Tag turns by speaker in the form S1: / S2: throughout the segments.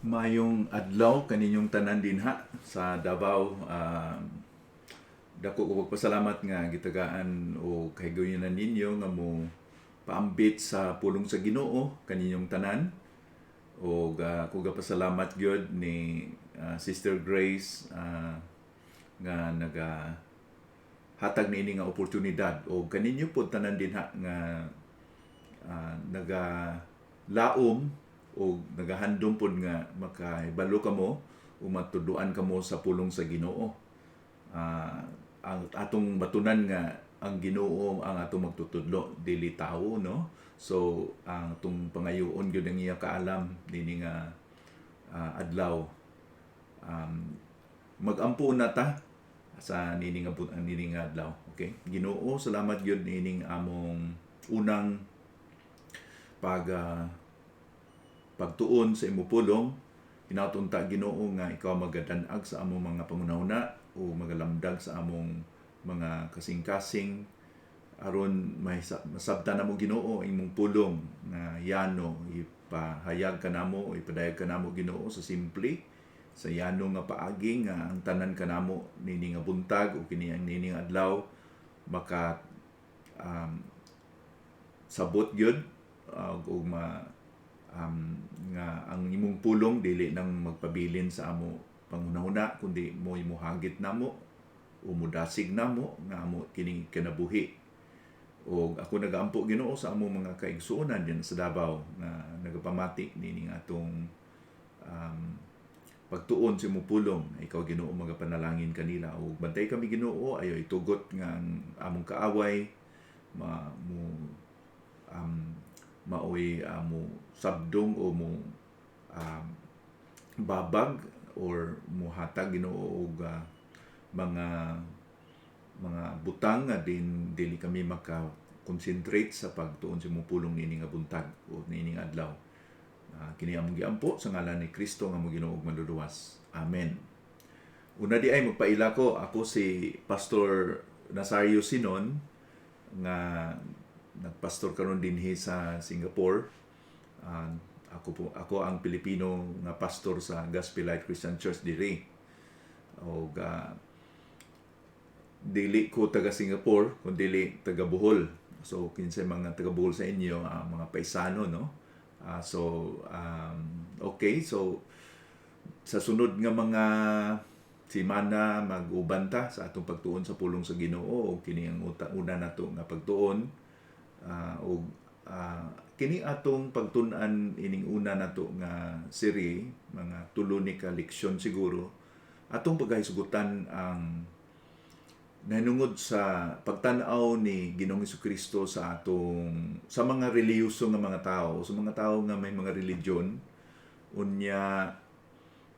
S1: Mayong adlaw kaninyong tanan dinha sa Davao. Dako ko pagpasalamat nga gitagaan o kahigayonan ninyo nga mo paambit sa pulong sa Ginoo kaninyong tanan. O ko gapasalamat gyud ni Sister Grace nga naga hatag niini nga oportunidad o kaninyo po tanan dinha nga naga laom o nagahandom pod nga makahibalo kamo o matuduan kamo sa pulong sa Ginoo. Ang atong batunan nga ang Ginoo ang atong magtutudlo dili tawo, no? So ang atong pangayoon gyud ang iya kaalam nini nga adlaw. Magampo na ta sa nini nga adlaw. Okay? Ginoo, salamat gyud nining among unang pagtuon sa imo pulong. Hinatunta Ginoo nga ikaw magadan-ag sa among mga pangunahuna o magalamdag sa among mga kasing-kasing aron masabtan namo Ginoo imong pulong nga yano ipahayag kanamo o ipadayag kanamo Ginoo sa simple sa yano nga paagi nga ang tanan kanamo nini nga buntag o kini ang nini nga adlaw maka sabot gyud o nga ang imong pulong dili nang magpabilin sa amo panghunahuna kundi mo imuhagit namo o mudasig namo nga amo kini kinabuhi. O ako nagaampo Ginoo sa amo mga kaigsuonan diyan sa Davao nga nagapamati nini nga atong pagtuon sa imong pulong. Ikaw Ginoo magapanalangin kanila o bantay kami Ginoo ayo itugot nga ang among kaaway maoy mo sabdong o mo babag or muhatag Ginoo og mga butang nga dili kami maka-concentrate sa pagtuon sa imong pulong nini nga buntag o nini nga adlaw. Kini among giampo sa ngalan ni Kristo nga among Ginoo ug manluluwas. Amen. Una di ay magpaila ko, ako si Pastor Nazario Sinon nga nagpastor karon dinhi sa Singapore. Ako ang Pilipino nga pastor sa Gospel Light Christian Church diri. O dili ko taga Singapore kundi taga Bohol. So kinsay mga taga Bohol sa inyo, mga paisano, no? Okay, so sa sunod nga mga semana mag-uban ta sa atong pagtuon sa pulong sa Ginoo o kini ang una nato nga pagtuon kini atong pagtun-an ining una nato nga serye mga tulo ni ka leksyon siguro atong paghisgutan ang nahinungod sa pagtan-aw ni Ginoong Jesucristo sa mga relihiyoso nga mga tao, sa mga tao nga may mga religion, unya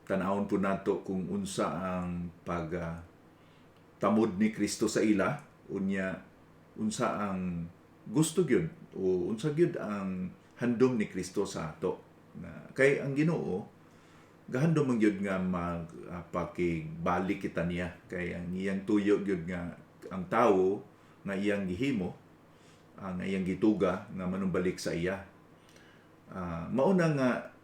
S1: tan-awon po nato kung unsa ang tamod ni Kristo sa ila, unya unsa ang gusto gyud o unsa gyud ang handom ni Kristo sa ato. Kay ang Ginoo gahandom man gyud nga pakigbalik kita niya kay ang iyang tuyo gyud nga ang tawo nga iyang gihimo nga iyang gituga nga manumbalik sa iya. Mauna nga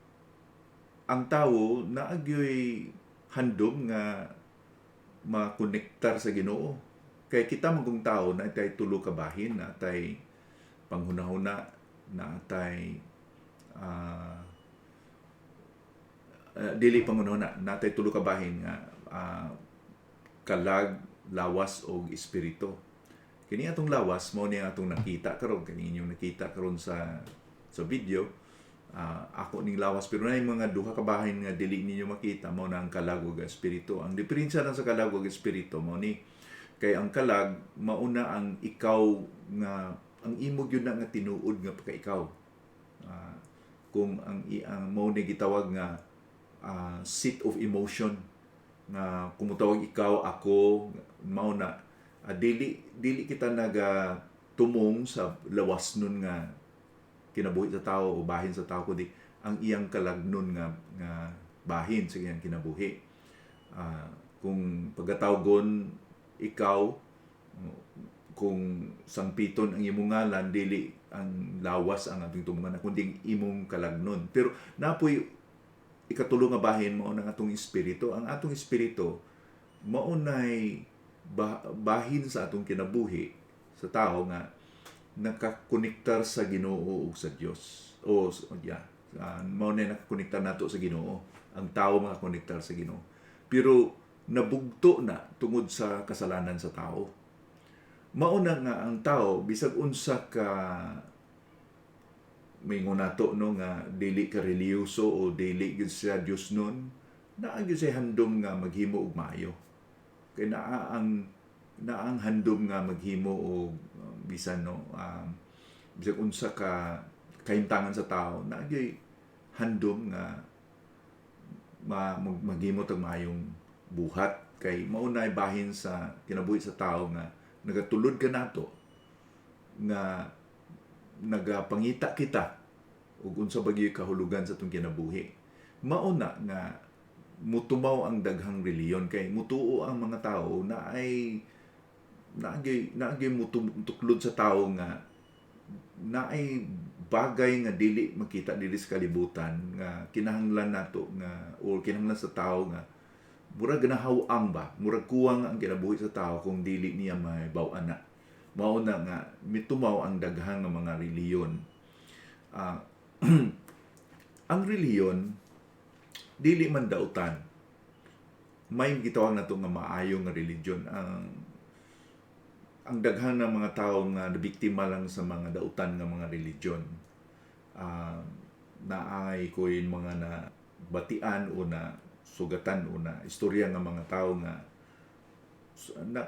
S1: ang tawo naagyoy handom nga makonektar sa Ginoo. Kay kita magong tawo na tay tulo ka bahin, na tay panghunahuna, na tay dili panghunahuna, na tay tulo ka bahin nga kalag, lawas o espiritu. Kini atong lawas mo ni atong nakita karon, kani inyong nakita karon sa video. Ako ning lawas pero na yung mga duha ka bahin nga dili ninyo makita mo na ang kalag ug espiritu. Ang diferensya lang sa kalag ug espiritu mo ni kay ang kalag mauna ang ikaw nga ang imo gyud na nga tinuod nga pagka-ikaw. Kung ang mo ni gitawag nga seat of emotion nga kumutawag ikaw ako mao na dili kita naga tumong sa lawas nun nga kinabuhi sa tao o bahin sa tao kundi ang iyang kalagnon nga bahin sa iyang kinabuhi. Kung pagkatawgon ikaw, kung sangpiton ang imong ngalan, dili ang lawas ang ating tumungan kundi imong kalagnon. Pero napoy ikatulo nga bahin mao nang atong espiritu. Ang atong espiritu mao nay bahin sa atong kinabuhi sa tao nga nakakonektar sa Ginoo ug sa Dios. Mao na nakakonektar nato sa Ginoo. Ang tao makakonektar sa Ginoo. Pero nabugto na tungod sa kasalanan sa tao. Mao na nga ang tao bisag unsa ka mingon nato no nga dili ka reliyoso o dili gyud sa Dios nun, naa gyud say handom nga maghimo og maayo. Kay naa ang handom nga maghimo og bisan bisag unsa ka kahimtangan sa tao, naa gyud handom nga maghimo og maayong buhat. Kay mao nay bahin sa kinabuhi sa tao nga nagatulod ka nato nga nagapangita kita ug unsa bagyo kahulugan sa atong kinabuhi. Mao na nga mutumaw ang daghang reliyon kay mutuo ang mga tao na ay naagay mutuklod sa tao nga na ay bagay nga dili makita dili sa kalibutan nga kinahanglan nato nga o kinahanglan sa tao nga murag ganahaw-ang ba, murag kuwang ang kinabuhi sa tao kung dili niya mahibaw-an na. Mao na nga mitumaw ang daghang nga mga reliyon. Ang reliyon dili man dautan. May gitawag nato nga maayo nga religion. Ang daghang ng mga tao nga nabiktima lang sa mga dautan nga mga religion. Naay ko yung mga nabatian o na sugatan o na istorya nga mga tao nga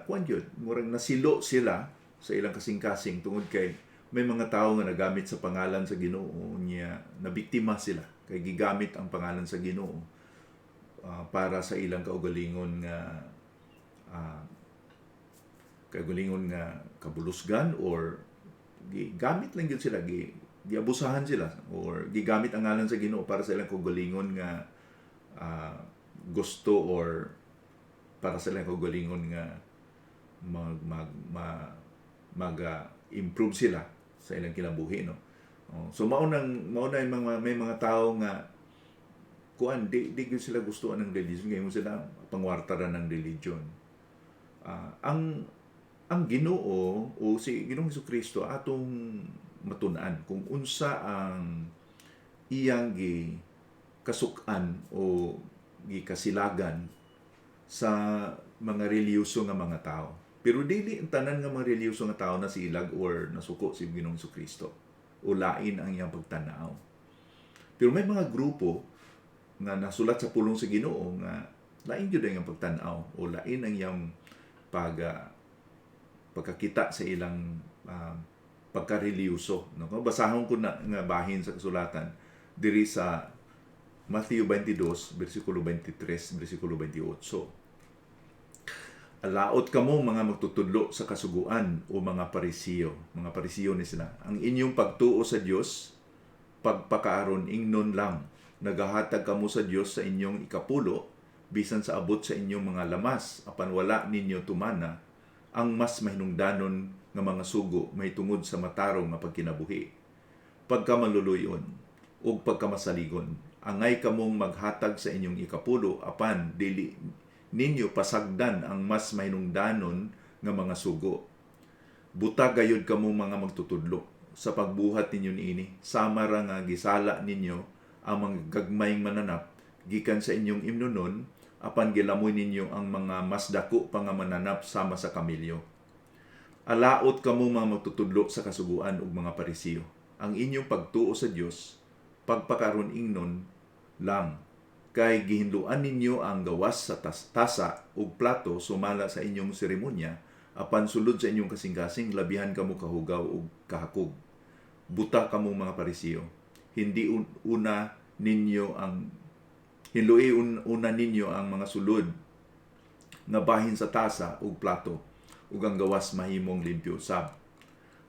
S1: kuan yun, murag nasilo sila sa ilang kasing-kasing tungod kay may mga tao nga nagamit sa pangalan sa Ginoo niya, nabiktima sila kay gigamit ang pangalan sa Ginoo para sa ilang kaugalingon nga kabulusgan or gigamit lang gyud sila, giabusahan sila or gigamit ang ngalan sa Ginoo para sa ilang kaugalingon nga gusto or para sa ilang kaugalingon nga mag-improve sila sa ilang kinabuhi, no. So mao na may mga tao nga kuan di gyud sila gustuhan ng religion, ngayon sila pangwartaran ng religion. Ang Ginoo o si Ginoong Hesukristo atong matun-an kung unsa ang iyang kasuk-an o gikasilagan sa mga reliyoso nga mga tao. Pero dili ang tanan nga mga reliyoso nga tao na silag or nasuko si Ginoong Hesukristo o lain ang iyang pagtanaw. Pero may mga grupo nga nasulat sa pulong sa Ginoo nga lain gyud ang iyang pagtanaw o lain ang iyang pagkakita sa ilang pagkareliyoso, no? Basahon ko na nga bahin sa kasulatan diri sa Matthew 22 bersikulo 23 bersikulo 28. Alaot kamo mga magtutudlo sa kasuguan o mga parisiyo. Mga parisiyo ni sila. Ang inyong pagtuo sa Dios, pagpakaaron ingnon lang. Nagahatag kamo sa Dios sa inyong ikapulo, bisan sa abot sa inyong mga lamas, apan wala ninyo tumana, ang mas mahinungdanon nga mga sugo may tungod sa matarong nga pagkinabuhi. Pagka maluluyon o pagka masaligon, angay kamong maghatag sa inyong ikapulo, apan dili ninyo pasagdan ang mas mahinungdanon nga mga sugo. Buta gayud kamo mga magtutudlo sa pagbuhat ninyo niini, sama ra nga gisala ninyo ang mga gagmayng mananap gikan sa inyong imnonon, apan gilamoy ninyo ang mga mas dako pa nga mananap sama sa kamilyo. Alaot kamo mga magtutudlo sa kasuguan ug mga parisiyo. Ang inyong pagtuo sa Dios, pagpakaron ingnon lang, kay gihinluan ninyo ang gawas sa tasa ug plato sumala sa inyong seremonya, apan sulod sa inyong kasing-kasing labihan kamo kahugaw ug kahakog. Buta kamo mga parisiyo. Hinlui una ninyo ang mga sulod nga bahin sa tasa ug plato ug ang gawas mahimong limpyo sab.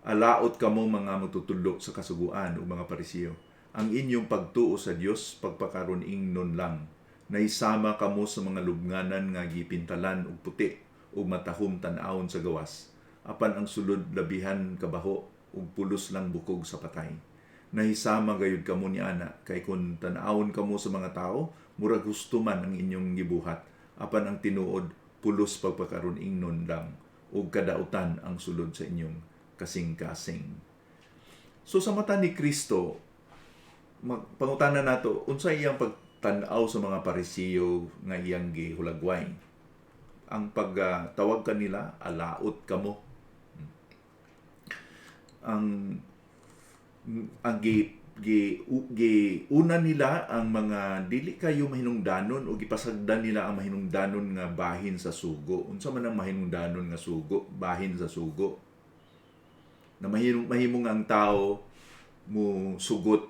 S1: Alaot kamo mga magtutudlo sa kasuguan ug mga parisiyo. Ang inyong pagtuo sa Dios pagpakaron ingnon lang. Naisama kamo sa mga lubnganan nga gipintalan og puti ug matahom tan-awon sa gawas. Apan ang sulod labihan kabaho ug pulos lang bukog sa patay. nahisama gayud kamo ni ana kay kun tan-awon kamo sa mga tao murag gusto man ang inyong gibuhat apan ang tinuod pulos pagpakaron ingnon lang ug kadautan ang sulod sa inyong kasing-kasing. So sa mata ni Kristo, pangutana nato unsa iyang pagtan-aw sa mga Parisiyo nga iyang gihulagway. Ang pagtawag kanila alaot kamo. Ang una nila ang mga dili kayo mahinungdanon o gipasagdan nila ang mahinungdanon nga bahin sa sugo. Unsa man ang mahinungdanon nga sugo, bahin sa sugo. Na mahimong ang tao mo sugot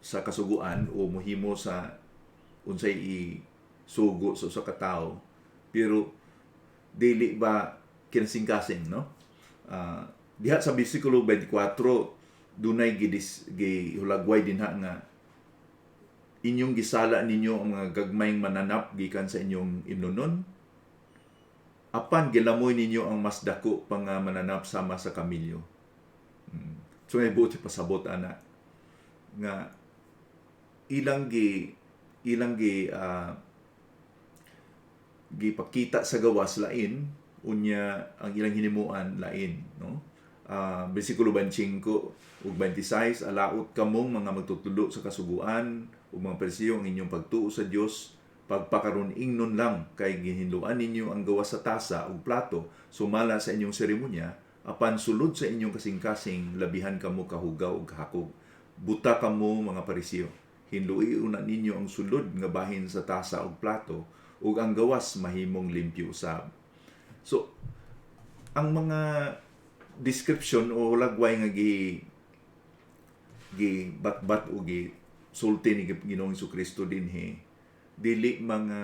S1: sa kasuguan o mohimo sa unsay isugo sa usa ka tawo, pero dili ba kinasing-kasing, no? Diha sa bersikulo 24 dunay gihulagway dinha nga inyong gisala ninyo ang mga gagmayng mananap gikan sa inyong imnonon, apan gilamoy ninyo ang mas dako pang mananap sama sa kamilyo. So may buti pasabot ana nga ilang gipakita sa gawas lain unya ang ilang hinimuan lain, no? Bersikulo 25 ug 26, alaot kamong mga magtutulo sa kasuguan ug mga Parisiyo ang inyong pagtuo sa Dios pagpakaron ingnon lang kay gihinluan ninyo ang gawas sa tasa ug plato sumala sa inyong seremonya, apan sulod sa inyong kasing-kasing labihan kamo kahugaw ug hakog. Buta kamo mga Parisiyo, hinluwi una ninyo ang sulod nga bahin sa tasa ug plato ug ang gawas mahimong limpyo usab. So ang mga description o lagway nga gibatbat o gisulti ni Ginoong Jesucristo dinhi dili mga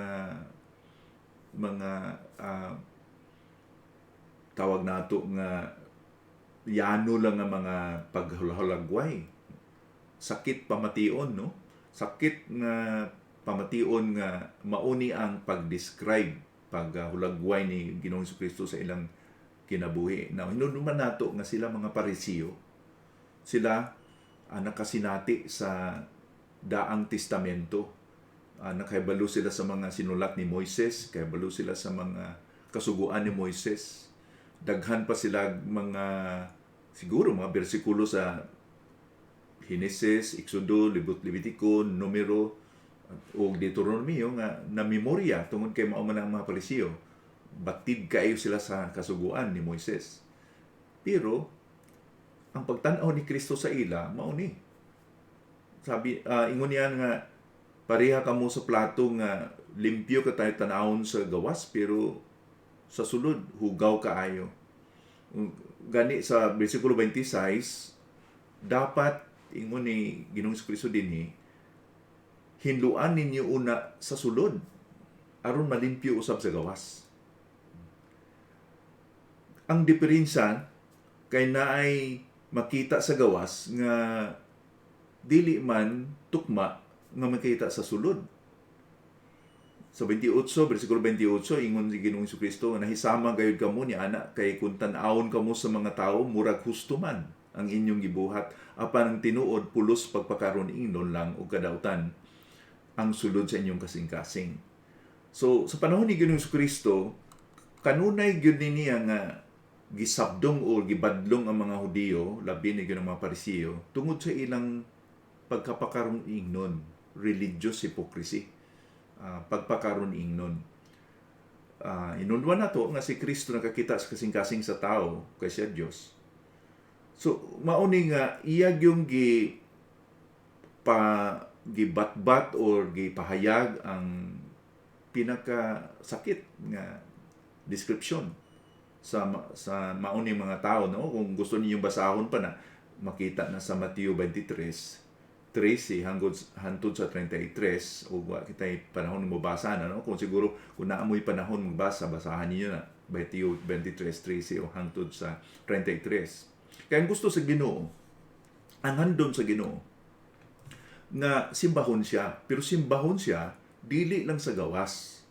S1: tawag nato nga yano lang nga mga paghulagway. Sakit pamation, no? Sakit nga pamation nga mauni ang pag-describe, paghulagway ni Ginoong Jesucristo sa ilang kinabuhi. Now, hinunduman nato nga sila mga Parisiyo, sila nakasinati sa daang testamento. Nakahibalo sila sa mga sinulat ni Moises, kahibalo sila sa mga kasuguan ni Moises. Daghan pa sila mga, siguro mga bersikulo sa Genesis, Exodo, Levitico, Numero, o Deuteronomio nga na memorya tungod kay mao man ang mga Parisiyo. Batid kayo sila sa kasuguan ni Moises. Pero ang pagtan-aw ni Kristo sa ila mao ni. Sabi ingon niya nga pareha kamo sa plato nga limpyo ka tayo tan-awon sa gawas pero sa sulod hugaw kaayo. Gani sa bersikulo 26 dapat ingon ni Ginoong Jesucristo dinhi hinluan ninyo una sa sulod aron malimpyo usab sa gawas. Ang diferensya kay naay makita sa gawas nga dili man tukma nga makita sa sulod. Sa 28, bersikulo 28, ingon si Ginoong Jesucristo, nahisama gayud kamo ni ana kay kung tan-awon kamo sa mga tao murag husto man ang inyong gibuhat apan ang tinuod pulos pagpakaron ingnon lang og kadautan ang sulod sa inyong kasing-kasing. So sa panahon ni Ginoong Jesucristo, kanunay gyud niya nga gisabdong o gibadlong ang mga Hudiyo, labi ni mga Parisiyo, tungod sa ilang pagkapakaron ingnon, religious hypocrisy, pagpakaron ingnon. Inunduan nato nga si Kristo nakakita sa kasing-kasing sa tao kay siya Dios. So mauni nga iya yung gibatbat or gipahayag ang pinaka sakit nga description sa mauni mga tao, no? Kung gusto niyo basahon pa na makita na sa Mateo 23:13 hangtod sa 33 o kitay panahon mo basa na, no? Kung naamoy panahon magbasa, basahan niyo na Mateo 23:13 o hangtod sa 33. Kaya ang gusto sa Ginoo, ang handom sa Ginoo nga simbahon siya, pero simbahon siya dili lang sa gawas,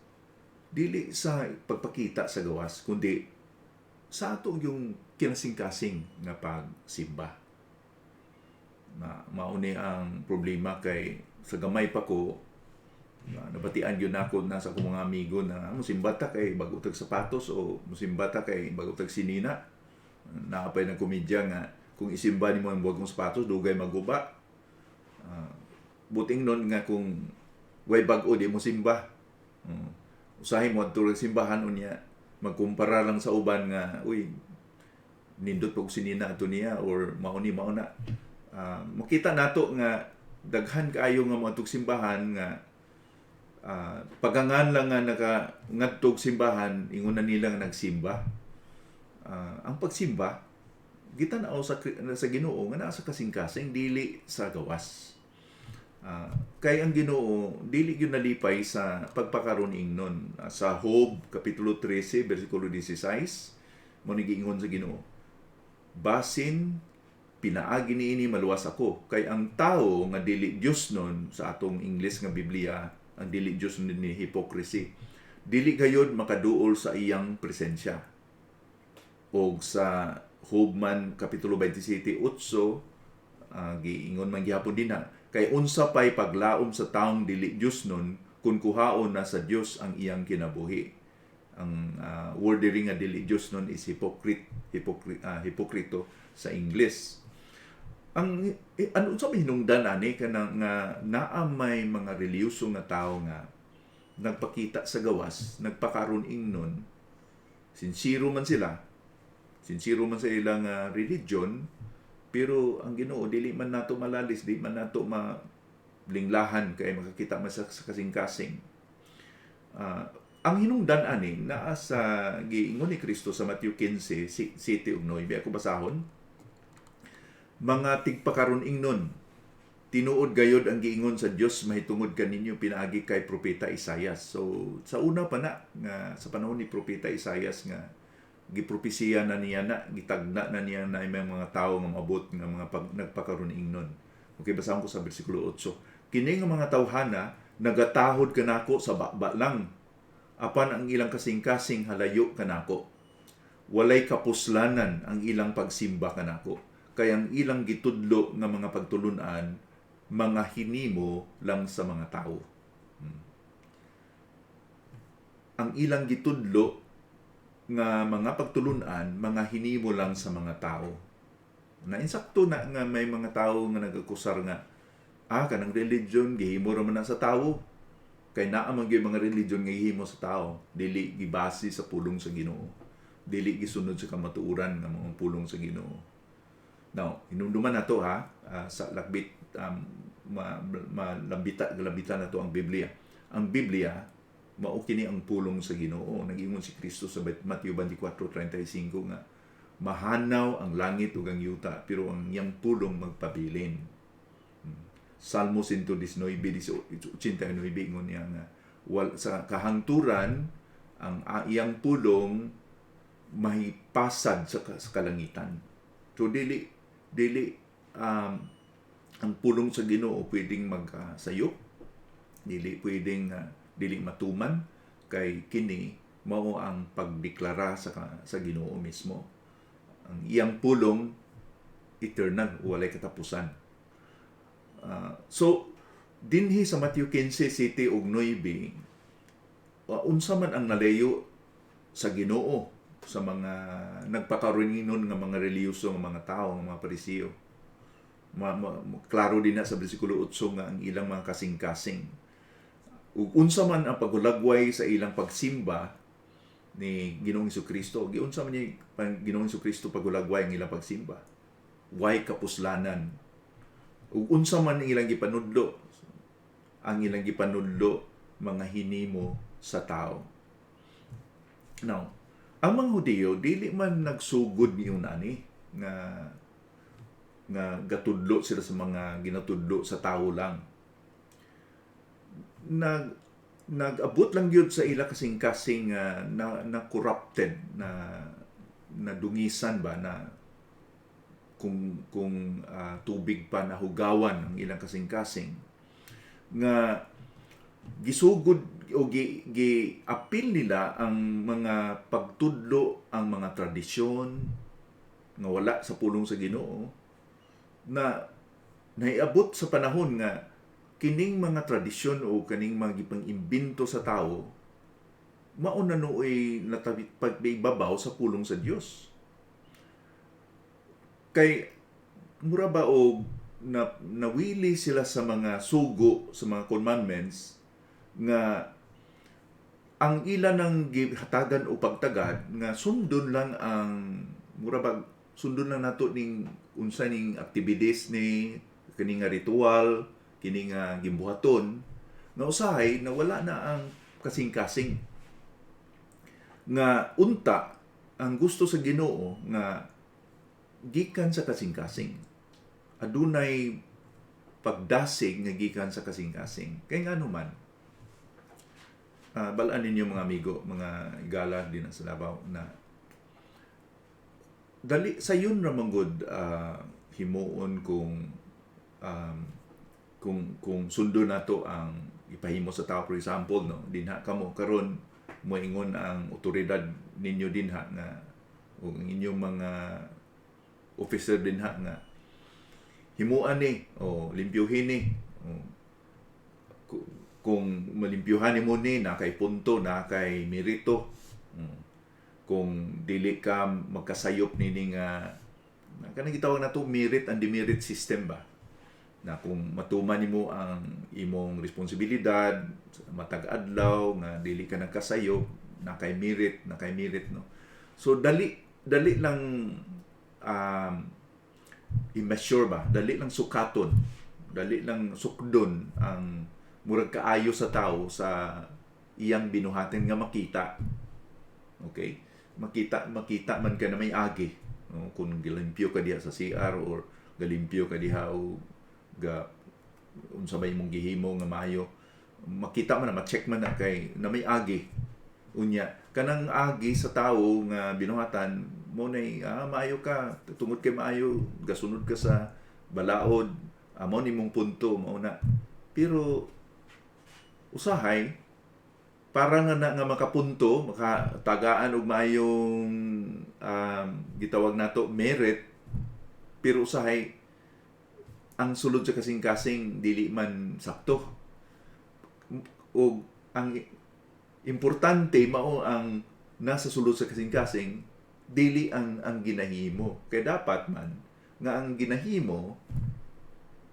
S1: dili sa pagpakita sa gawas, kundi sa ato yung kinasing-kasing nga pagsimba. Mauni ang problema kay sa gamay pa ko, nabatian yun ako na sa akong mga amigo na musimbata kay bago tag sapatos o musimbata kay bago tag sinina. Naapay ng komedya nga kung isimba nimo ang buwag kong sapatos dugay maguba. Buting nun nga kung way bag-o di mo simba. Usahay mo adto simbahan unya magkumpara lang sa uban nga uy nindot pag sinina ato niya or mauni mauna. Makita nato nga daghan kaayo nga mga simbahan nga pagangan lang nga ngadtog simbahan ingon na nila nga nagsimba. Ang pagsimba gitanaw sa Ginoo nga naa sa kasing-kasing dili sa gawas. Kay ang Ginoo dili gyud nalipay sa pagpakaron ingnon. Sa Job kapitulo 13 bersikulo 16 mo ni giingon sa Ginoo, basin pinaagi niini maluwas ako, kay ang tao nga dili Dios nun sa atong English nga Biblia, ang dili Dios nun ni hypocrisy, dili gayud makaduol sa iyang presensya. Og sa Job man kapitulo 27:8 giingon man gihapon dinha, kay unsa pay paglaom sa taong dili Dios nun kung kuhaon na sa Dios ang iyang kinabuhi. Ang word diri nga dili Dios nun is hipokrito sa English. Ang ano sa hinungdan ani kana nga naa may mga relihiyoso nga tawo nga nagpakita sa gawas, nagpakaron ingnon, sincero man sa ilang religion, pero ang Ginoo dili man nato malalis, di man nato malinglahan kay makakita man sa kasing-kasing. Ang hinungdan ani naa sa giingon ni Kristo sa Matthew 15:7 ug 9. Ako basahon. Mga tigpakaron ingnon, tinuod gayod ang giingon sa Dios mahitungod kaninyo pinaagi kay propeta Isaias. So sa una pa na nga sa panahon ni propeta Isaias nga gipropesiya na niya na gitagna na niya na may mga tawo nga maabot nga mga nagpakaron ingnon. Okay, basahon ko sa bersikulo 8. Kini nga mga tawhana nagatahod kanako sa bakba lang, apan ang ilang kasing-kasing halayo kanako. Walay kapuslanan ang ilang pagsimba kanako, kay ang ilang gitudlo nga mga pagtulunan mga hinimo lang sa mga tao. Ang ilang gitudlo nga mga pagtulunan mga hinimo lang sa mga tao. Na insakto na nga may mga tao nga nagakusar nga kanang religion gihimo ra man na sa tao. Kay naa man gyud mga religion nga gihimo sa tao, dili gibase sa pulong sa Ginoo. Dili gisunod sa kamatuoran nga mga pulong sa Ginoo. Now, hinumduman na to sa lakbit, lambitan na to ang Biblia. Ang Biblia, mao kini ang pulong sa Ginoo. Nag-ingon si Kristo sa Matthew 24:35 nga, mahanaw ang langit ug ang yuta, pero ang iyang pulong magpabilin. Salmo 119:89 ingon niya nga, sa kahangturan, ang iyang pulong mahipasad sa kalangitan. So, dili ang pulong sa Ginoo pwedeng magsayop, dili matuman, kay kini mao ang pagdeklara sa Ginoo mismo. Ang iyang pulong eternal, walay katapusan. So dinhi sa Matthew 15:7 ug 9, unsa man ang nalayo sa Ginoo sa mga nagpakaroon nga mga relihiyoso nga mga tao, nga mga Parisiyo. Klaro din na sa bersikulo 8 nga ang ilang mga kasing-kasing. Ug unsa man ang pagulagway sa ilang pagsimba ni Ginoong Jesucristo, giunsa man ni Ginoong Jesucristo pagulagway ang ilang pagsimba. Way kapuslanan. Ug unsa man ang ilang gipanudlo, ang ilang gipanudlo mga hinimo sa tao. Now, ang mga Hudiyo dili man nagsugod niyon ani nga gatudlo sila sa mga ginatudlo sa tao lang. Nag-abot lang gyud sa ila kasing-kasing na corrupted, na dungisan ba na kung tubig pa nahugawan ang ilang kasing-kasing nga gisugod o gi-apil nila ang mga pagtudlo, ang mga tradisyon nga wala sa pulong sa Ginoo, na naiabot sa panahon nga kining mga tradisyon o kaning mga gipang-imbento sa tao mao na nooy pagbibabaw sa pulong sa Dios. Kay mura ba og nawili sila sa mga sugo sa mga commandments nga ang ila ng hatagan o pagtagad nga sundon lang ang mura ba sundon lang nato ning unsa ning activities ni kini nga ritual, kini nga gimbuhaton nga usahay na wala na ang kasing-kasing nga unta ang gusto sa Ginoo nga gikan sa kasing-kasing. Adunay pagdasig nga gikan sa kasing-kasing. Kay ngano man balaan ninyo mga amigo, mga igala din sa Davao na dali sayon ra manggod himuon kung sundo nato ang ipahimo sa tao. For example, no, dinha kamo karon moingon ang otoridad ninyo dinha nga o ang inyong mga officer dinha nga himuan ni o limpyuhin ni kung malimpyuhan mo ni na kay punto na kay merito. Kung dili ka magkasayop ni nga kanang gitawag nato merit and demerit system ba, na kung matuman nimo ang imong responsibilidad matag adlaw nga dili ka nagkasayop na kay merit no. So dali lang i-measure ba, dali lang sukaton, dali lang sukdon ang murag kaayo sa tao sa iyang binuhaten nga makita. Okay? Makita man ka na may agi. No? Kung galimpyo ka diha sa CR or galimpyo ka diha o unsa may mong gihimo nga maayo, makita man na ma-check man na kay na may agi. Unya kanang agi sa tao nga binuhatan mo nay maayo ka tungod kay maayo gasunod ka sa balaod amo nimong punto mao na. Pero usahay para nga makapunto, makatagaan og maayong gitawag nato merit, pero usahay ang sulod sa kasing-kasing dili man sakto. O ang importante mao ang nasa sulod sa kasing-kasing, dili ang ginahimo. Kaya dapat man nga ang ginahimo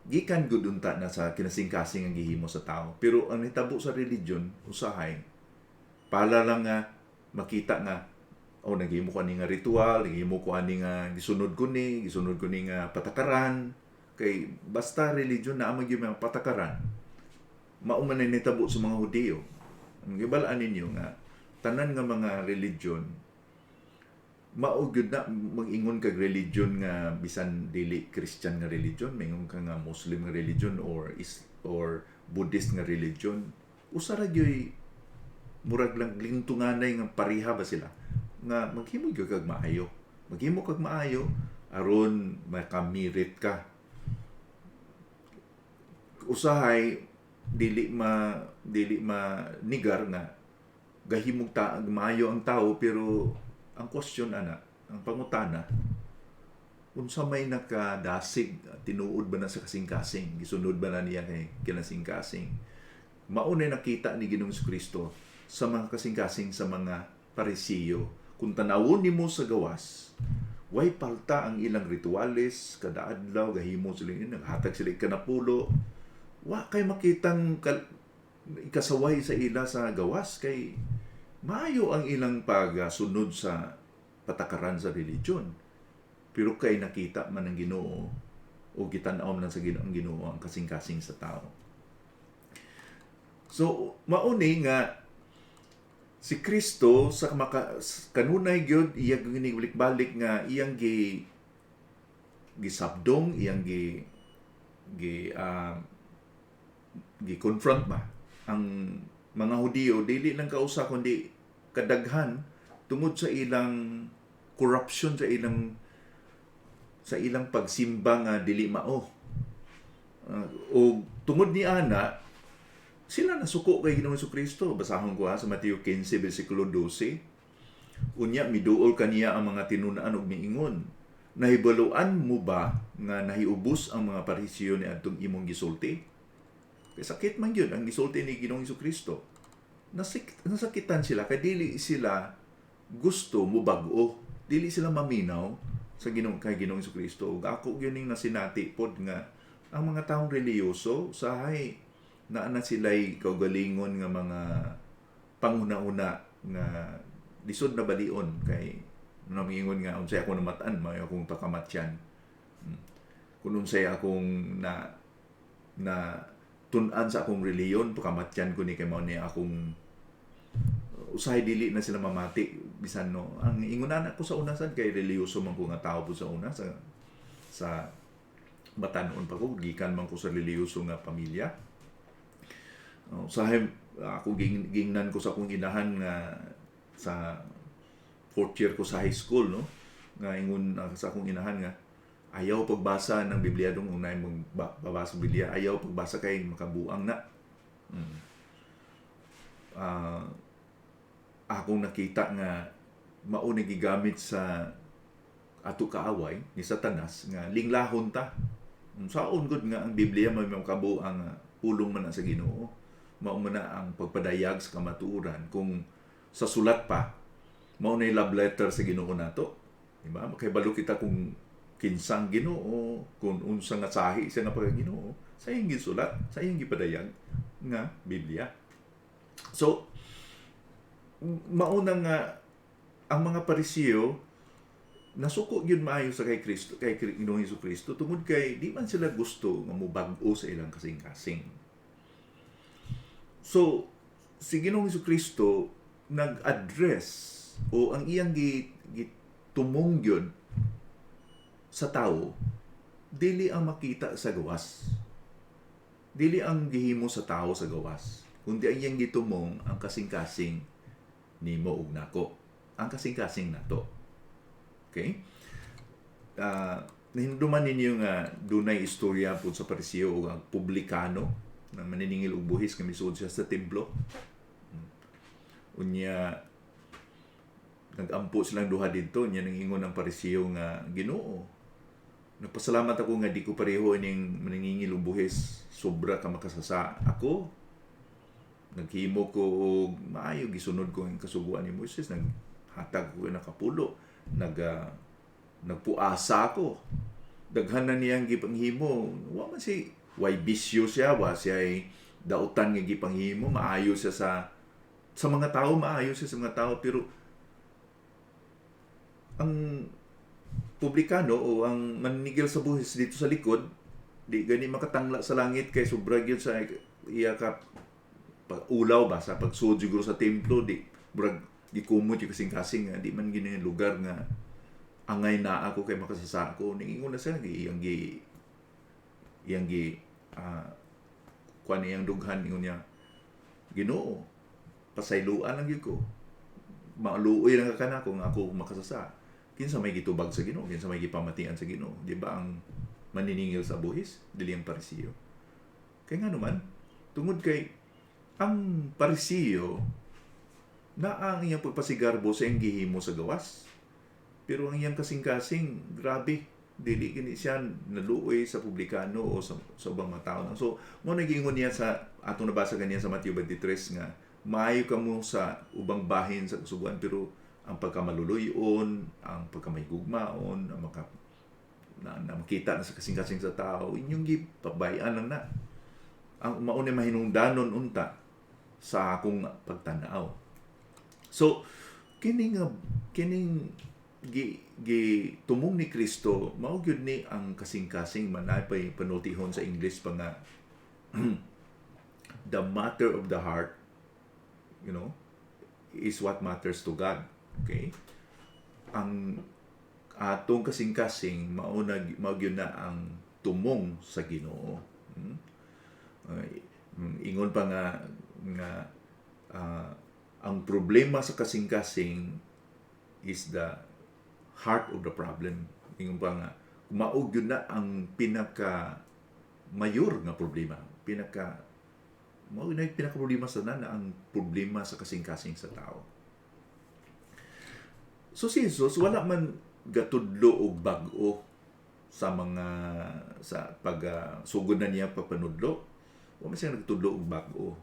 S1: gikan gud unta na sa kinasing-kasing ang gihimo sa tao. Pero ang nitabo sa religion usahay pala lang nga makita nga naghimo ko ani nga ritual, naghimo ko ani nga gisunod ko ni nga patakaran. Kay basta religion na amang mga patakaran mao man nitabo sa mga Hudiyo. Ang gibalaan ninyo nga tanan nga mga religion mao gyud na mag-ingon kag religion nga bisan dili Christian nga religion, maingon ka nga Muslim nga religion or Buddhist nga religion, usa ra gyud murag lang lintunganay nga pareha ba sila nga maghimo gyud kag maayo. Maghimo kag maayo aron makamirit ka. Usahay dili nigar nga gahimog maayo ang tao, pero ang question ana, ang pangutana, unsa may nakadasig, tinuod ba na sa kasing-kasing, gisunod ba na niya kay kinasing-kasing. Mao na nakita ni Ginoong Kristo sa mga kasing-kasing sa mga Parisiyo. Kung tanawon nimo sa gawas, way palta ang ilang rituales, kada adlaw gahimo sila naghatag sila kanapulo. Wa kay makitang ikasaway sa ila sa gawas, kay maayo ang ilang pagsunod sa patakaran sa religion. Pero kay nakita man ng Ginoo o gitan-aw man sa Ginoo ang kasing-kasing sa tao. So mauni nga si Kristo sa kanunay gyud iya ginibalik-balik nga iyang gisabdong, iyang confront ba ang mga Hudiyo, dili lang kausa kundi kadaghan tungod sa ilang corruption, sa ilang pagsimba nga dili mao. O tungod ni ana sila nasuko kay Ginoong Jesucristo. Basahon ko sa Mateo 15 bersikulo 12. Unya miduol kaniya ang mga tinun-an ug miingon, nahibaluan mo ba nga nahiubos ang mga Parisiyo ni adtong imong gisulti? Kay sakit man yun ang gisulti ni Ginoong Hesukristo. Nasakitan sila kay dili sila gusto mo bag-o, dili sila maminaw sa Ginoong Hesukristo. Ako gyud ning nasinati pod nga ang mga taong reliyoso sahay naa na sila'y kaugalingon nga mga panguna-una nga lisod na balion kay namingon nga unsay ako namatan may akong pakamatyan. Kung unsay akong na tun-an sa akong reliyon pakamatyan ko ni kay mao ni akong usahay dili na sila mamati bisan no. Ang ingunan ko sa una sad kay reliyoso man ko nga tao po sa una sa batanon pa ko gikan man ko sa reliyoso nga pamilya. Usahay ako gingnan ko sa akong inahan nga sa fourth year ko sa high school no nga ingon sa akong inahan nga ayaw pagbasa ng Biblia dong unay magbabasa Biblia ayaw pagbasa kay makabuang na. Akong nakita nga mao ni gigamit sa ato kaaway ni Satanas nga linglahon ta. Saon gud nga ang Biblia may makabuang pulong man na sa Ginoo. Mao man na ang pagpadayag sa kamatuoran kung sa sulat pa mao na love letter sa Ginoo nato. Diba? Makahibalo kita kung kinsang Ginoo, kung unsa nga sahi siya nga pagka-Ginoo, sa iyang gisulat, sa iyang gipadayag nga Biblia. So, mauna nga ang mga Parisiyo nasuko gyud maayo sa kay Kristo, kay Ginoong Hesukristo tungod kay di man sila gusto nga mobag-o sa ilang kasing-kasing. So, si Ginoong Hesukristo nag-address o ang iyang gitumong gyud sa tao dili ang makita sa gawas. Dili ang gihimo sa tao sa gawas, kundi ang iyang gitumong ang kasing-kasing nimo ug nako. Ang kasing-kasing nato. Okay? Nahinduman ninyo nga dunay istorya po sa Parisiyo o ang publikano na maniningil og buhis nga misuod siya sa templo. Unya nag-ampo silang duha dito, nya nang ingon ng Parisiyo nga Ginoo. Nagpasalamat ako nga di ko pareho ining maningingil og buhis, sobra ka makasasa ako. Naghimo ko og maayo gisunod ko ang kasuguan ni Moises, naghatag ko nakapulo, nagpuasa ako. Daghan na niyang gipanghimo, wa man si way bisyo siya, wa siya ay dautan nga gipanghimo, maayo siya sa mga tao, maayo siya sa mga tao, pero ang publikano o ang manigil sa buhis dito sa likod, di gani makatangla sa langit kay sobra gyud sa iya ka ulaw ba sa pagsud siguro sa templo, di brag gikumot yung kasing-kasing nga di man gini lugar nga angay na ako kay makasasa ko. Ningingon na siya iyang kuan iyang dughan ingon niya Ginoo pasayloan lang gyud ko, maaluoy lang ka kanako nga ako makasasa. Kinsa may gitubag sa Ginoo, kinsa may gipamatian sa Ginoo, di ba ang maniningil sa buhis dili ang Parisiyo. Kay nga naman tungod kay ang Parisiyo na ang iyang pagpasigarbo sa iyang gihimo sa gawas, pero ang iyang kasing-kasing grabe dili kini siya naluoy sa publikano o sa ubang mga tao. So mo nagingon niya sa atong nabasa kaniya sa Mateo 23 nga maayo kamo sa ubang bahin sa kasuguan, pero ang pagkamaluluyon, ang pagkamaygugmaon, ang na makita na sa kasing-kasing sa tao, inyong gipabayaan lang na. Ang mauna mahinungdanon unta sa akong pagtanaw. So, kining tumong ni Kristo, mao gyud ni ang kasing-kasing manapay panultihon sa English pa nga the matter of the heart, is what matters to God. Okay? Ang atong kasing-kasing mao gyud na ang tumong sa Ginoo. Ingon pa nga ang problema sa kasing-kasing is the heart of the problem. Ingon pa nga mao gyud na ang pinaka mayor nga problema, pinaka problema sa ang problema sa kasing-kasing sa tao. So si Jesus wala man gatudlo og bag-o sa mga sa pag sugod na niya papanudlo, wa man siya nagtudlo og bag-o.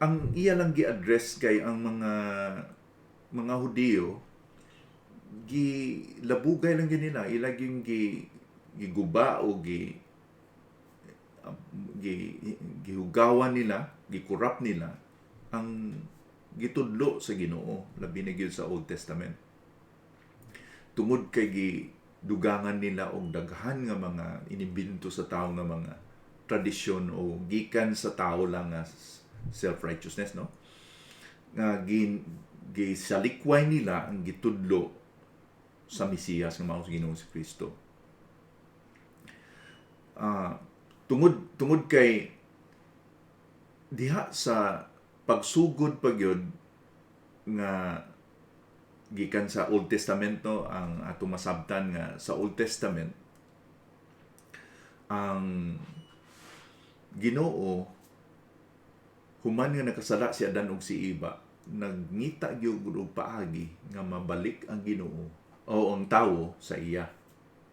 S1: Ang iya lang gi-address kay ang mga Hudiyo labugay lang gyud nila, ilaging giguba o gihugawan nila, gikurap nila ang gitudlo sa Ginoo, labi na gyud sa Old Testament. Tungod kay gidugangan nila og daghan nga mga inimbento sa tao nga mga tradisyon o gikan sa tao lang nga self-righteousness, no? Nga gisalikway nila ang gitudlo sa Mesiyas nga mao si Ginoong si Kristo. Tungod kay diha sa pagsugod pagyod nga gikan sa Old Testamento, ang atong masabtan nga sa Old Testament ang Ginoo human nga nakasala si Adan ug si Eva, nagngita gyud og paagi nga mabalik ang Ginoo o ang tawo sa iya.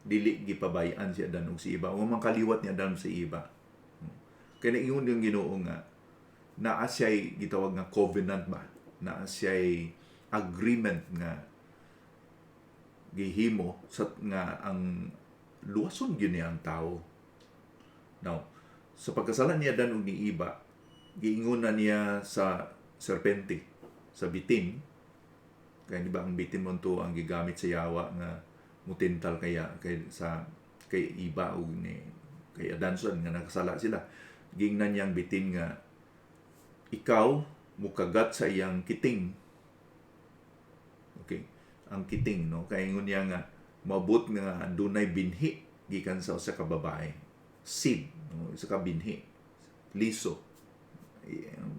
S1: Dili gipabayan si Adan ug si Eva, o makaliwat ni Adan si Eva. Kaya ingon yung Ginoo nga naa siya'y gitawag nga covenant ba, naa siya'y agreement nga gihimo sa nga ang luwason gyud niya ang tawo. Now, sa pagkasala ni Adan ug ni Eva, giingon na niya sa serpente, sa bitin. Kaya di ba ang bitin mo to ang gigamit sa yawa nga mutintal kay Eva ug ni kay Adan nga nakasala sila. Giingnan niyang bitin nga ikaw mukagat sa iyang kiting. Okay, ang kiting, no? Kaya ingon niya nga mabot nga dunay binhi gikan sa usa ka babae. Seed, no? Isa ka binhi. Liso.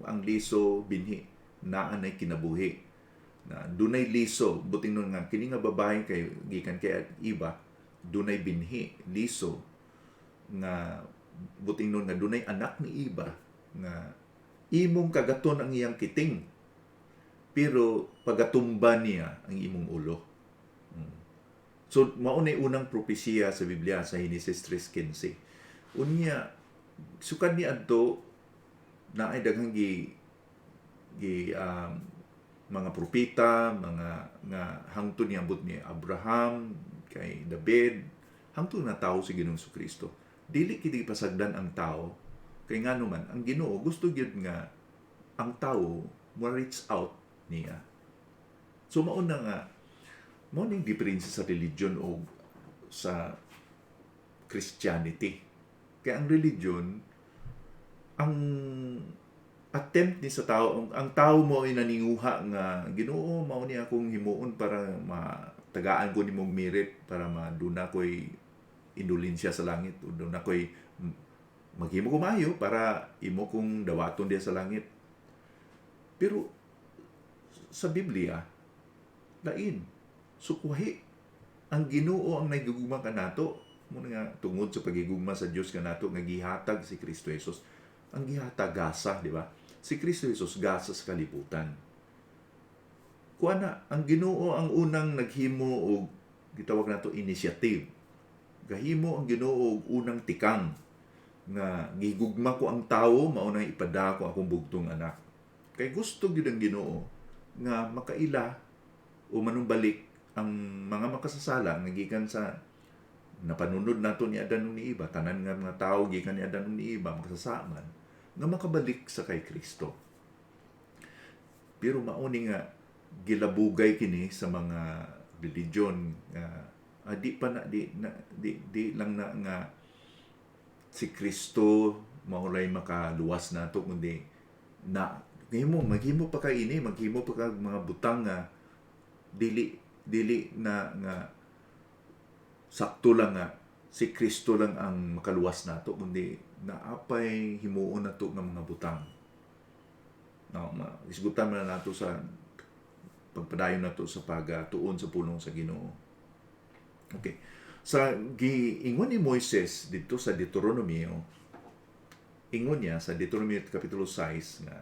S1: Ang liso binhi naa nay kinabuhi. Na dunay liso, buting nun nga kini nga babae kay gikan kay Eva, dunay binhi, liso nga buting nun nga dunay anak ni Eva nga imong kagaton ang iyang kiting, pero pagatumba niya ang imong ulo. So mao nay unang propesiya sa Biblia sa Genesis 3:15. Unya sukad ni adto na ay daghang mga propeta, mga nga hangtod niabot ni Abraham, kay David, hangtod na tao si Ginoong Kristo. Dili kiti pasagdan ang tao kay ngano man ang Ginoo gusto gyud nga ang tao mo reach out niya. So mao na nga mao ning diferensya sa religion o sa Christianity. Kaya ang religion, ang attempt ni sa tao, ang tao mo ay naninguha nga Ginoo mao ni akong himuon para matagaan ko nimong merit, para maduna ko'y indulensya sa langit, o duna ko'y maghimo ko maayo para imo kong dawaton diya sa langit. Pero sa Biblia lain, sukwahi ang Ginoo ang nagigugma kanato mo nga tungod sa pagigugma sa Dios kanato nga gihatag si Kristo Jesus. Ang gihatag gasa, di ba? Si Kristo Jesus gasa sa kalibutan. Kuana ang Ginoo ang unang naghimo og gitawag nato initiative. Gahimo ang Ginoo og unang tikang nga gigugma ko ang tawo mao nang ipada ko akong bugtong anak. Kay gusto gyud ang Ginoo nga makaila o manumbalik ang mga makasasala nga gikan sa napanunod nato ni Adan ug ni Eva, tanan nga mga tawo gikan ni Adan ug ni Eva makasasaman nga makabalik sa kay Kristo. Pero mauni nga gilabugay kini sa mga religion nga di lang na nga si Kristo maulay makaluwas nato, kundi na maghimo pa ka ini, maghimo pa ka mga butang nga dili na nga sakto lang nga si Kristo lang ang makaluwas nato, kundi naapay himuon nato ng mga butang. No, isgutan man nato sa pagpadayon nato sa pagtuon sa pulong sa Ginoo. Okay. Sa giingon ni Moises dito sa Deuteronomio, ingon niya sa Deuteronomio kapitulo 6 nga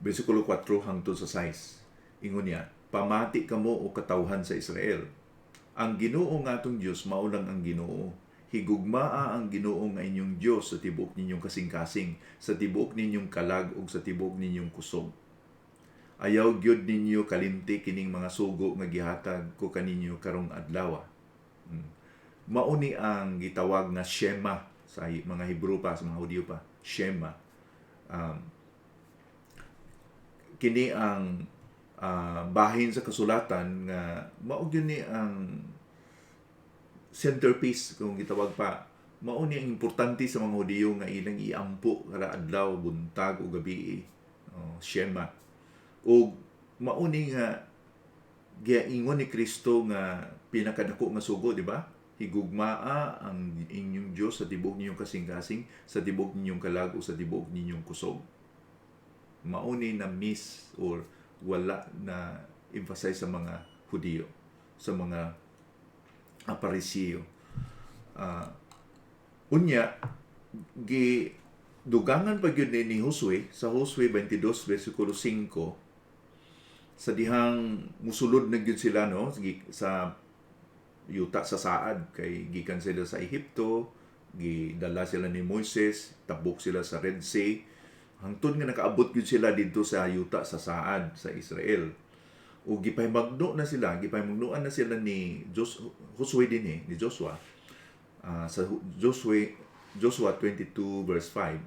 S1: bersikulo 4 hangtod sa 6. Ingon niya, pamati kamo o katawhan sa Israel. Ang Ginoo nga atong Dios mao lang ang Ginoo. Higugmaa ang Ginoo nga inyong Dios sa tibuok ninyong kasing-kasing, sa tibuok ninyong kalag ug sa tibuok ninyong kusog. Ayaw gyud ninyo kalimti kining mga sugo nga gihatag ko kaninyo karong adlaw. Mauni ang gitawag nga Shema sa mga Hebrew pa, sa mga Hudyo pa. Shema. Kini ang bahin sa kasulatan nga mao gyud ni ang centerpiece kung gitawag pa. Mao ni ang importante sa mga Hudyo nga ilang iampo kada adlaw, buntag o gabi. Shema. O mauni nga giingon ni Kristo nga pinakadako nga sugo, di ba? Higugmaa ang inyong Dios sa tibuok ninyong kasing-kasing, sa tibuok ninyong kalag o sa tibuok ninyong kusog. Mauni na miss or wala na emphasize sa mga Hudyo, sa mga Parisiyo. Unya, dugangan pa gyud ni Josue sa Josue 22 versikulo 5, sa dihang musulod na gyud sila sa yuta sa saad kay gikan sila sa Ehipto, gidala sila ni Moises, tabok sila sa Red Sea, hangtod nga nakaabot gyud sila didto sa yuta sa saad sa Israel. O gipahimagno na sila, gipahimagnoan na sila ni Josue dinhi, ni Joshua. Sa Joshua 22 verse 5.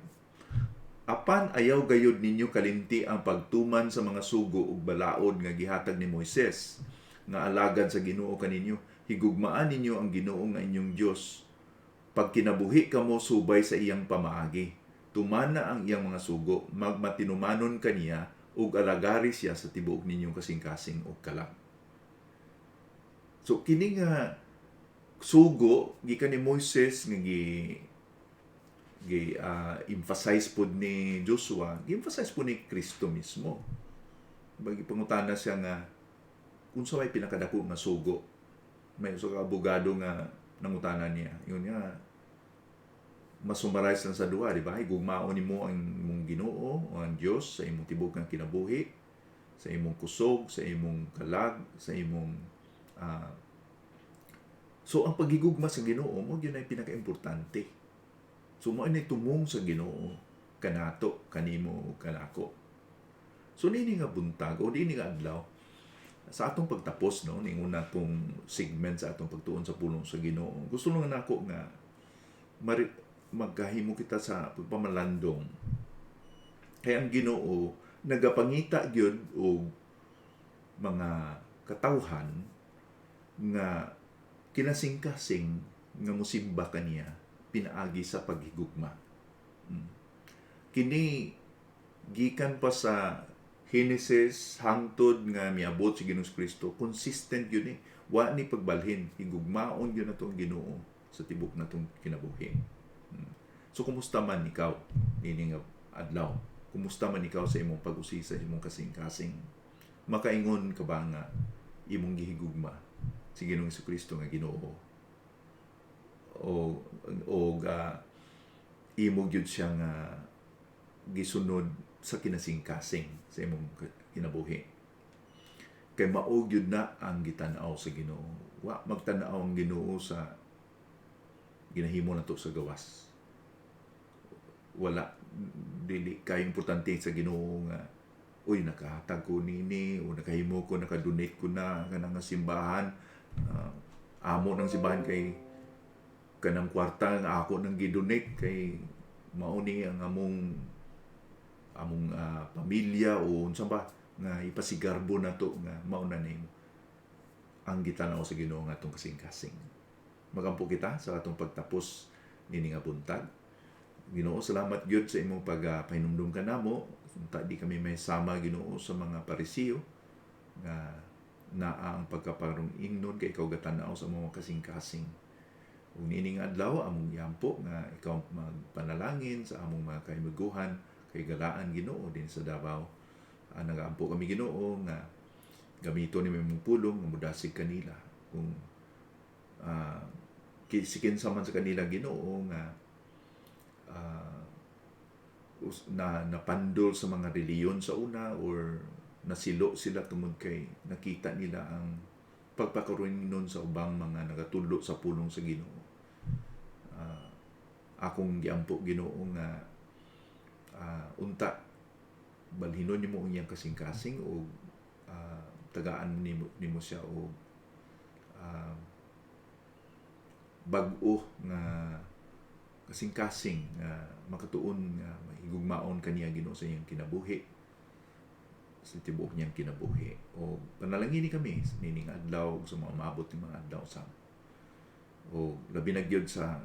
S1: Apan ayaw gayud ninyo kalimti ang pagtuman sa mga sugo ug balaod nga gihatag ni Moises nga alagad sa Ginoo kaninyo. Higugmaan ninyo ang Ginoo nga inyong Dios. Pag kinabuhi kamo subay sa iyang pamaagi, tumana ang iyang mga sugo, magmatinumanon kaniya ug alagari siya sa tibuok ninyong kasing-kasing ug kalag. So kini nga sugo gikan ni Moises nga emphasize pod ni Joshua, emphasize po ni Kristo mismo. Bagi pangutana siya nga unsa may pinakadako nga sugo. May usa ka abogado nga nangutana niya. Yun nga masummarize lang sa duha, di ba? Higugmaon nimo ang imong Ginoo o ang Dios sa imong tibuok nga kinabuhi, sa imong kusog, sa imong kalag, sa imong so ang paghigugma sa Ginoo mo gyud ay pinaka-importante. So mo ni tumong sa Ginoo kanato, kanimo, kanako. So nini nga buntag o nini nga adlaw sa atong pagtapos ning una tong segment sa atong pagtuon sa pulong sa Ginoo. Gusto lang nako nga magkahimo kita sa pagpamalandong. Kaya ang Ginoo nagapangita gyud og mga katawhan nga kinasing-kasing nga mosimba kaniya pinaagi sa paghigugma. Kini gikan pa sa Genesis hangtod nga miabot si Ginoong Kristo, consistent yun wa ni pagbalhin, higugmaon yun natong Ginoo sa tibok natong kinabuhi. So kumusta man ikaw ini nga adlaw? Kumusta man ikaw sa imong pag-usisa, sa imong kasing-kasing? Makaingon ka ba nga imong gihigugma si Ginoong Kristo nga Ginoo? O imo gyud siya nga gisunod sa kinasing-kasing sa imong kinabuhi. Kay mao gyud na ang gitan-aw sa Ginoo. Wa magtan-aw ang Ginoo sa ginahimo nato sa gawas. Wala dili kay importante sa Ginoo nga uy nakahatag ko nini o nakahimo ko, nakadonate ko na kanang simbahan. Amo ng simbahan kay kanang kwarta nga ako nang gidonate kay mao ni ang among pamilya o unsa ba nga ipasigarbo nato nga mao na nimo ang gitanaw sa Ginoo nga atong kasing-kasing. Magampo kita sa atong pagtapos nini nga buntag. Ginoo, salamat gyud sa imong pagpahinumdum kanamo. Unta di kami may sama Ginoo sa mga Parisiyo nga naa ang pagkaparong ingnon kay ikaw gatanaw sa mga kasing-kasing. Ug nining adlaw among yampo nga ikaw magpanalangin sa among mga kaimaguhan kay galaan Ginoo din sa Davao. Nagaampo kami Ginoo nga gamito ni mong pulong nga mudasig kanila kung sikin sa man sa kanila Ginoo nga na napandol sa mga reliyon sa una or nasilo sila tungod kay nakita nila ang pagpakaroon sa ubang mga nagatudlo sa pulong sa Ginoo. Akong giampo Ginoo nga unta balhinon nimo ang iyang kasing-kasing o tagaan nimo siya o bag-o nga kasing-kasing nga makatuon nga mahigugmaon kaniya Ginoo sa iyang kinabuhi, sa tibuok niyang kinabuhi. O panalangin kami nining adlaw sa mga maabot ng mga adlaw sa o labi na gyud sa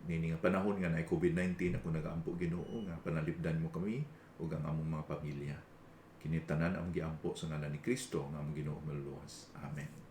S1: nini nga panahon nga na COVID-19 ako nagaampo Ginoo nga panalipdan mo kami ug ang among mga pamilya. Kini tanan ang giampo sa ngalan ni Kristo nga among Ginoo maluluwas. Amen.